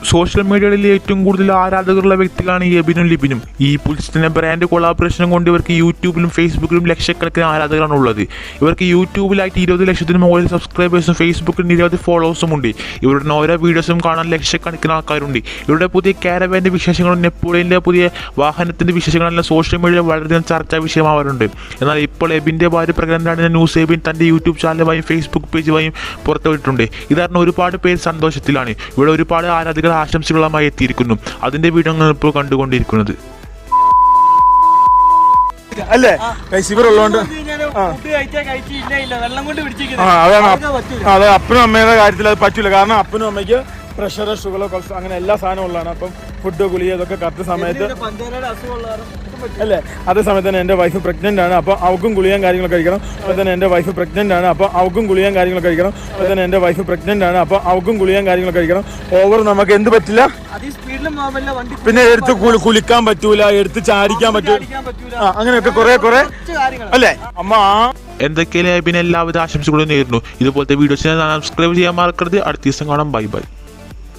Social മീഡിയയിൽ ഏറ്റവും കൂടുതൽ ആരാധകരുള്ള വ്യക്തികളാണ് ഈ എബിനും ലിബിനും. ഈ പുൽസിന്റെ ബ്രാൻഡ് കൊളാബറേഷൻ കൊണ്ട് ഇവർക്ക് യൂട്യൂബിലും ഫേസ്ബുക്കിലും ലക്ഷക്കണക്കിന് ആരാധകരാണ് ഉള്ളത്. ഇവർക്ക് യൂട്യൂബിലായിട്ട് 20 ലക്ഷത്തിന് മുകളിൽ സബ്സ്ക്രൈബേഴ്സും ഫേസ്ബുക്കിൽ നിരവധി ഫോളോവേഴ്സും ഉണ്ട്. ഇവരുടെ ഓരോ വീഡിയോസും കാണാൻ ലക്ഷക്കണക്കിന് ആൾക്കാരുണ്ട്. ഇവരുടെ പുതിയ കാരവാൻ്റെ വിശേഷങ്ങളും നെപ്പോളിയൻ്റെ പുതിയ വാഹനത്തിൻ്റെ വിശേഷങ്ങളെല്ലാം സോഷ്യൽ മീഡിയയിൽ വളരെയധികം ചർച്ചാ വിഷയമാവാറുണ്ട്. എന്നാൽ ഇപ്പോൾ എബിൻ്റെ ഭാര്യ പ്രഗ്നൻ്റാണെന്ന ന്യൂസ് എബിൻ തൻ്റെ യൂട്യൂബ് ചാനലുമായും ഫേസ്ബുക്ക് പേജുമായും പുറത്തുവിട്ടിട്ടുണ്ട്. ഇതറിഞ്ഞ ഒരുപാട് പേര് സന്തോഷത്തിലാണ്. ഇവിടെ ഒരുപാട് ആരാധകർ ആശംസകളുമായി എത്തിയിരിക്കുന്നു. അതിന്റെ വീഡിയോ ഇപ്പോൾ കണ്ടുകൊണ്ടിരിക്കുന്നത് അല്ലേ ഇവർ ഉള്ളതുകൊണ്ട് അതെ അപ്പനും അമ്മയുടെ കാര്യത്തിൽ അത് പറ്റൂല. കാരണം അപ്പനും അമ്മയ്ക്ക് പ്രഷർ, ഷുഗർ, കൊളസ്ട്രോൾ അങ്ങനെ എല്ലാ സാധനവും ഉള്ളതാണ്. അപ്പം ഫുഡ്, ഗുളിക ഇതൊക്കെ കറക്റ്റ് സമയത്ത് അല്ലേ. അതേ സമയത്ത് തന്നെ എൻ്റെ വൈഫ് പ്രഗ്നൻ്റ് ആണ്. അപ്പോൾ അവൾക്കും ഗുളികയും കാര്യങ്ങളൊക്കെ കഴിക്കണം. അതുപോലെ തന്നെ എൻ്റെ വൈഫ് പ്രഗ്നൻ്റ് ആണ്. അപ്പോൾ അവൾക്കും ഗുളികയും കാര്യങ്ങളൊക്കെ കഴിക്കണം. അതുപോലെ തന്നെ എൻ്റെ വൈഫ് പ്രഗ്നൻ്റ് ആണ്. അപ്പോൾ അവൾക്കും ഗുളികയും കാര്യങ്ങളൊക്കെ കഴിക്കണം. ഓവർ നമുക്ക് എന്ത് പറ്റില്ല, പിന്നെ എടുത്ത് കുളിക്കാൻ പറ്റൂല, എടുത്ത് ചാടിക്കാൻ പറ്റൂല, അങ്ങനെയൊക്കെ കുറെ അല്ലേ അമ്മ. എന്തൊക്കെയാലും പിന്നെ എല്ലാവിധ ആശംസകളും നേരുന്നു. ഇതുപോലത്തെ വീഡിയോസിനെ സബ്സ്ക്രൈബ് ചെയ്യാൻ മറക്കരുത്. അടുത്ത ദിവസം കാണാം. Bye bye.